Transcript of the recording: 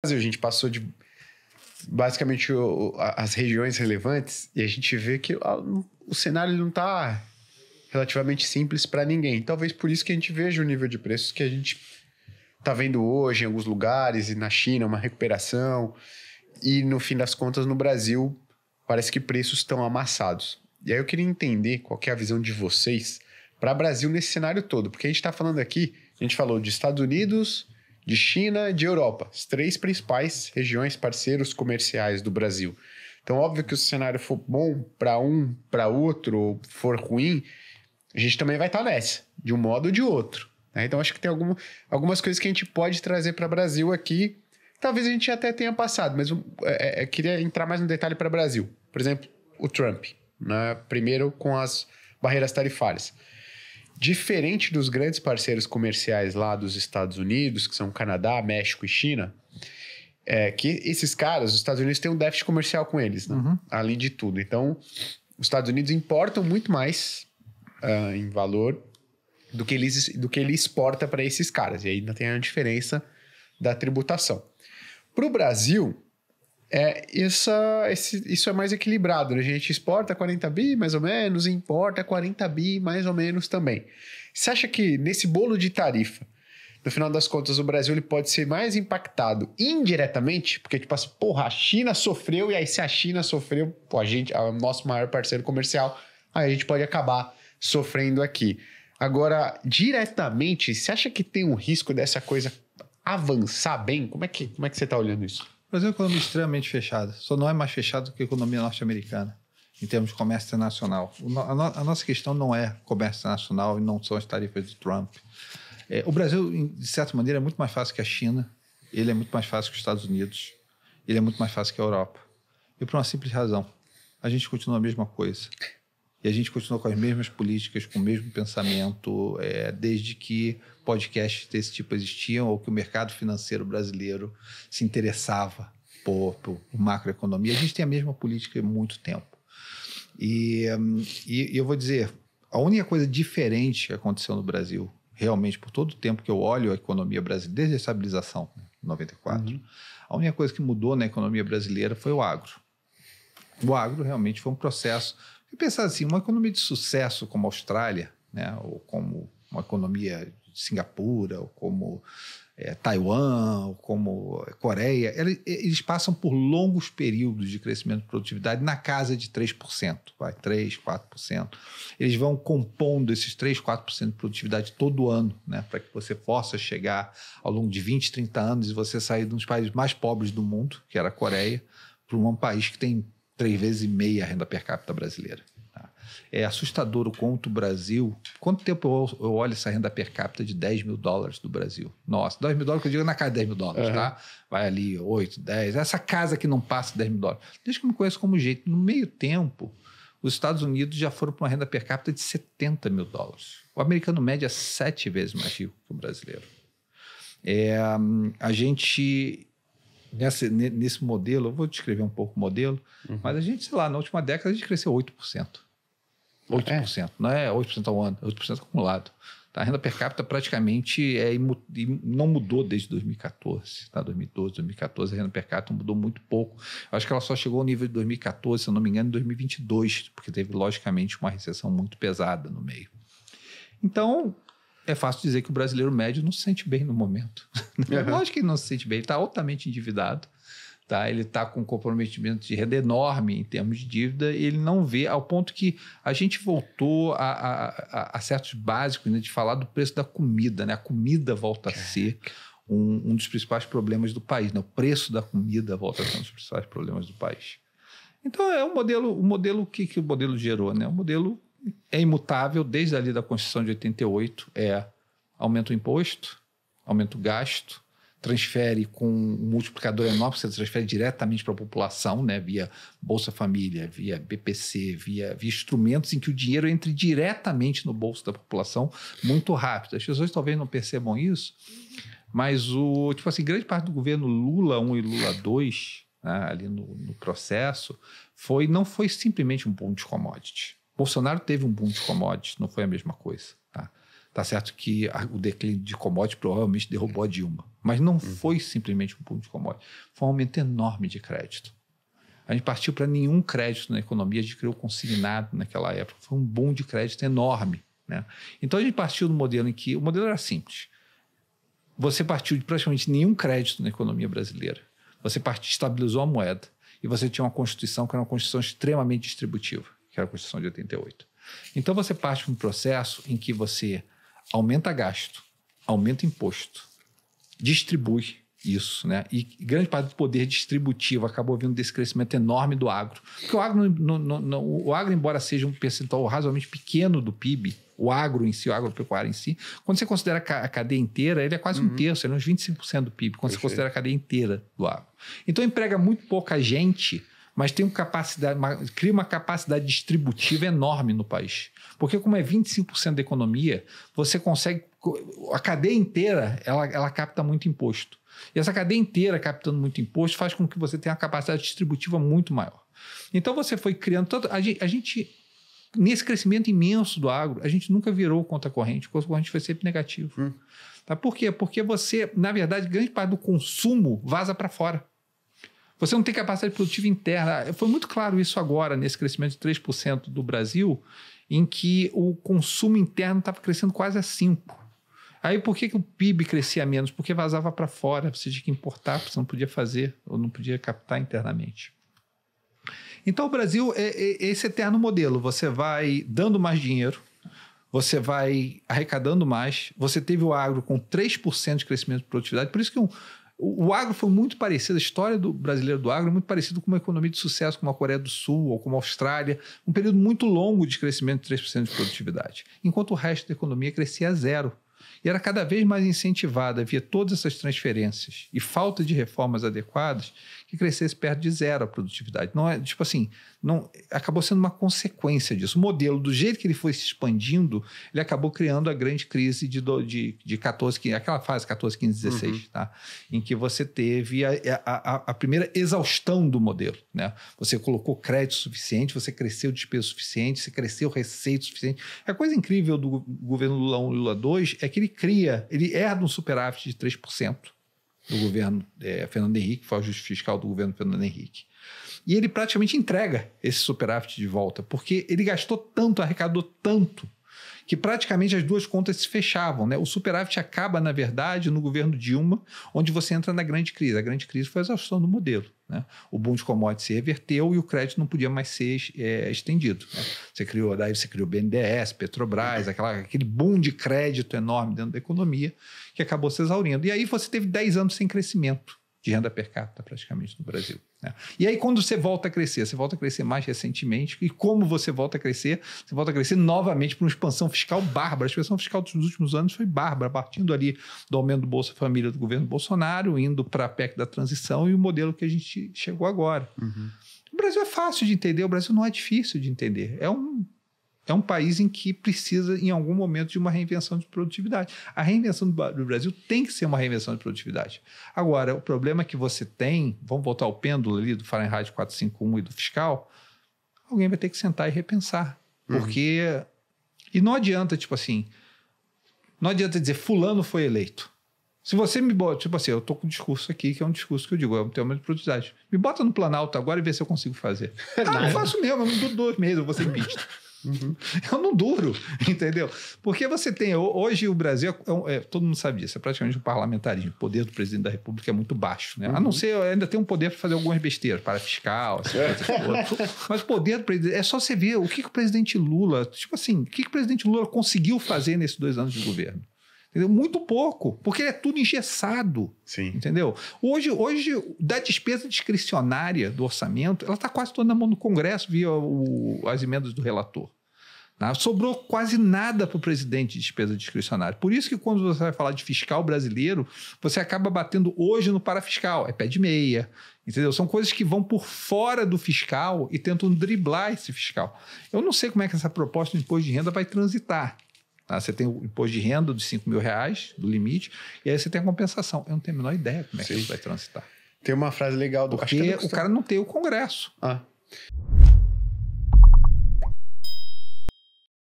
A gente passou de basicamente as regiões relevantes e a gente vê que o cenário não está relativamente simples para ninguém. Talvez por isso que a gente veja o nível de preços que a gente está vendo hoje em alguns lugares, e na China, uma recuperação. E no fim das contas, no Brasil, parece que preços estão amassados. E aí eu queria entender qual que é a visão de vocês para o Brasil nesse cenário todo. Porque a gente está falando aqui, a gente falou de Estados Unidos, de China, de Europa. As 3 principais regiões parceiros comerciais do Brasil. Então, óbvio que se o cenário for bom para um, para outro, ou for ruim, a gente também vai estar nessa, de um modo ou de outro. Né? Então, acho que tem algumas coisas que a gente pode trazer para o Brasil aqui. Talvez a gente até tenha passado, mas eu queria entrar mais no detalhe para o Brasil. Por exemplo, o Trump, né? Primeiro com as barreiras tarifárias. Diferente dos grandes parceiros comerciais lá dos Estados Unidos, que são Canadá, México e China, que esses caras, os Estados Unidos têm um déficit comercial com eles, né? Uhum. Além de tudo. Então, os Estados Unidos importam muito mais em valor do que ele exporta para esses caras. E aí ainda tem a diferença da tributação. Para o Brasil, isso é mais equilibrado. Né? A gente exporta 40 bi, mais ou menos, e importa 40 bi, mais ou menos também. Você acha que nesse bolo de tarifa, no final das contas, o Brasil ele pode ser mais impactado indiretamente? Porque, tipo assim, porra, a China sofreu, e aí se a China sofreu, pô, é o nosso maior parceiro comercial, aí a gente pode acabar sofrendo aqui. Agora, diretamente, você acha que tem um risco dessa coisa avançar bem? Como é que você está olhando isso? O Brasil é uma economia extremamente fechada. Só não é mais fechado que a economia norte-americana, em termos de comércio internacional. A nossa questão não é comércio internacional e não são as tarifas de Trump. O Brasil, de certa maneira, é muito mais fácil que a China. Ele é muito mais fácil que os Estados Unidos. Ele é muito mais fácil que a Europa. E por uma simples razão. A gente continua a mesma coisa. E a gente continua com as mesmas políticas, com o mesmo pensamento, desde que podcasts desse tipo existiam ou que o mercado financeiro brasileiro se interessava por macroeconomia. A gente tem a mesma política há muito tempo. E eu vou dizer, a única coisa diferente que aconteceu no Brasil, realmente, por todo o tempo que eu olho a economia brasileira, desde a estabilização, em 94, a única coisa que mudou na economia brasileira foi o agro. O agro realmente foi um processo. E pensar assim, uma economia de sucesso como a Austrália, né, ou como uma economia de Singapura, ou como Taiwan, ou como Coreia, eles passam por longos períodos de crescimento de produtividade na casa de 3%, 3%, 4%. Eles vão compondo esses 3%, 4% de produtividade todo ano, né, para que você possa chegar ao longo de 20, 30 anos e você sair de um dos países mais pobres do mundo, que era a Coreia, para um país que tem 3,5 vezes a renda per capita brasileira. Tá? É assustador o quanto o Brasil... Quanto tempo eu olho essa renda per capita de $10 mil do Brasil? Nossa, $10 mil que eu digo na casa de $10 mil, tá? Vai ali 8, 10... Essa casa que não passa $10 mil. Desde que eu me conheço como jeito. No meio tempo, os Estados Unidos já foram para uma renda per capita de $70 mil. O americano médio é 7 vezes mais rico que o brasileiro. A gente... Nesse modelo, eu vou descrever um pouco o modelo, mas a gente, sei lá, na última década a gente cresceu 8%. 8%, não é 8% ao ano, é 8% acumulado. Tá? A renda per capita praticamente não mudou desde 2014. Tá? 2012, 2014, a renda per capita mudou muito pouco. Eu acho que ela só chegou ao nível de 2014, se eu não me engano, em 2022, porque teve, logicamente, uma recessão muito pesada no meio. Então... é fácil dizer que o brasileiro médio não se sente bem no momento. Lógico que ele não se sente bem, ele está altamente endividado, tá? Ele está com um comprometimento de renda enorme em termos de dívida e ele não vê, ao ponto que a gente voltou a certos básicos, né, de falar do preço da comida. Né? A comida volta a ser um dos principais problemas do país. Né? O preço da comida volta a ser um dos principais problemas do país. Então, é o modelo que o modelo gerou. Né? O modelo é imutável desde ali da Constituição de 88, aumenta o imposto, aumenta o gasto, transfere com um multiplicador enorme, você transfere diretamente para a população, né, via Bolsa Família, via BPC, via instrumentos em que o dinheiro entre diretamente no bolso da população muito rápido. As pessoas talvez não percebam isso, mas grande parte do governo Lula 1 e Lula 2, né, ali no processo, não foi simplesmente um boom de commodity. Bolsonaro teve um boom de commodities, não foi a mesma coisa. Tá? Tá certo que o declínio de commodities provavelmente derrubou a Dilma. Mas não foi simplesmente um boom de commodities. Foi um aumento enorme de crédito. A gente partiu para nenhum crédito na economia, a gente criou consignado naquela época. Foi um boom de crédito enorme, né? Então a gente partiu do modelo em que... O modelo era simples. Você partiu de praticamente nenhum crédito na economia brasileira. Você estabilizou a moeda. E você tinha uma Constituição que era uma Constituição extremamente distributiva, que era a Constituição de 88. Então você parte de um processo em que você aumenta gasto, aumenta imposto, distribui isso, né? E grande parte do poder distributivo acabou vindo desse crescimento enorme do agro. Porque o agro, o agro, embora seja um percentual razoavelmente pequeno do PIB, o agro em si, o agropecuário em si, quando você considera a cadeia inteira, ele é quase um terço, ele é uns 25% do PIB, quando você considera a cadeia inteira do agro. Então emprega muito pouca gente, mas tem cria uma capacidade distributiva enorme no país. Porque como é 25% da economia, você consegue... A cadeia inteira, ela capta muito imposto. E essa cadeia inteira captando muito imposto faz com que você tenha uma capacidade distributiva muito maior. Então você foi criando... A gente, nesse crescimento imenso do agro, a gente nunca virou conta corrente. O conta corrente foi sempre negativo. Tá? Por quê? Porque você, na verdade, grande parte do consumo vaza para fora. Você não tem capacidade produtiva interna. Foi muito claro isso agora, nesse crescimento de 3% do Brasil, em que o consumo interno estava crescendo quase a 5%. Aí por que o PIB crescia menos? Porque vazava para fora, você tinha que importar, você não podia fazer, ou não podia captar internamente. Então o Brasil é esse eterno modelo. Você vai dando mais dinheiro, você vai arrecadando mais, você teve o agro com 3% de crescimento de produtividade, por isso que o agro foi muito parecido, a história do brasileiro do agro é muito parecido com uma economia de sucesso como a Coreia do Sul ou como a Austrália, um período muito longo de crescimento de 3% de produtividade, enquanto o resto da economia crescia a 0%. E era cada vez mais incentivada, havia todas essas transferências e falta de reformas adequadas que crescesse perto de 0% a produtividade. Não é, tipo assim, não, acabou sendo uma consequência disso. O modelo, do jeito que ele foi se expandindo, ele acabou criando a grande crise de 14, aquela fase 14, 15, 16, tá? Em que você teve a primeira exaustão do modelo, né? Você colocou crédito suficiente, você cresceu despesa suficiente, você cresceu receita suficiente. A coisa incrível do governo Lula 1 e Lula 2 é que ele herda um superávit de 3% do governo Fernando Henrique, foi o ajuste fiscal do governo Fernando Henrique. E ele praticamente entrega esse superávit de volta, porque ele gastou tanto, arrecadou tanto, que praticamente as duas contas se fechavam, né? O superávit acaba, na verdade, no governo Dilma, onde você entra na grande crise. A grande crise foi a exaustão do modelo, né? O boom de commodities se reverteu e o crédito não podia mais ser estendido, né? Você criou BNDES, Petrobras, aquele boom de crédito enorme dentro da economia que acabou se exaurindo. E aí você teve 10 anos sem crescimento de renda per capita praticamente no Brasil, né? E aí quando você volta a crescer mais recentemente, e como você volta a crescer novamente por uma expansão fiscal bárbara. A expansão fiscal dos últimos anos foi bárbara, partindo ali do aumento do Bolsa Família do governo Bolsonaro, indo para a PEC da transição e o modelo que a gente chegou agora. O Brasil é fácil de entender, o Brasil não é difícil de entender. É um país em que precisa, em algum momento, de uma reinvenção de produtividade. A reinvenção do Brasil tem que ser uma reinvenção de produtividade. Agora, o problema que você tem, vamos voltar ao pêndulo ali do Fahrenheit 451 e do fiscal, alguém vai ter que sentar e repensar. Porque... E não adianta, tipo assim, não adianta dizer fulano foi eleito. Se você me bota, tipo assim, eu tô com um discurso aqui, que é um discurso que eu digo, é um tema de produtividade. Me bota no Planalto agora e vê se eu consigo fazer. Eu faço mesmo, eu não duro 2 meses, eu vou ser impeachment. Eu não duro, entendeu? Porque você tem... Hoje o Brasil, todo mundo sabe disso, é praticamente um parlamentarismo. O poder do presidente da República é muito baixo, né? A não ser, ainda tem um poder para fazer algumas besteiras, para fiscal, mas o poder do presidente... É só você ver o que o presidente Lula... Tipo assim, o que o presidente Lula conseguiu fazer nesses 2 anos de governo? Entendeu? Muito pouco, porque é tudo engessado. Sim. Entendeu? Hoje, da despesa discricionária do orçamento, ela está quase toda na mão do Congresso via as emendas do relator. Tá? Sobrou quase nada para o presidente de despesa discricionária. Por isso que quando você vai falar de fiscal brasileiro, você acaba batendo hoje no parafiscal. É pé de meia. Entendeu? São coisas que vão por fora do fiscal e tentam driblar esse fiscal. Eu não sei como é que essa proposta de imposto de renda vai transitar. Tá? Você tem o imposto de renda dos R$5.000, do limite, e aí você tem a compensação. Eu não tenho a menor ideia como é que isso vai transitar. Tem uma frase legal do... Porque o cara não tem o Congresso.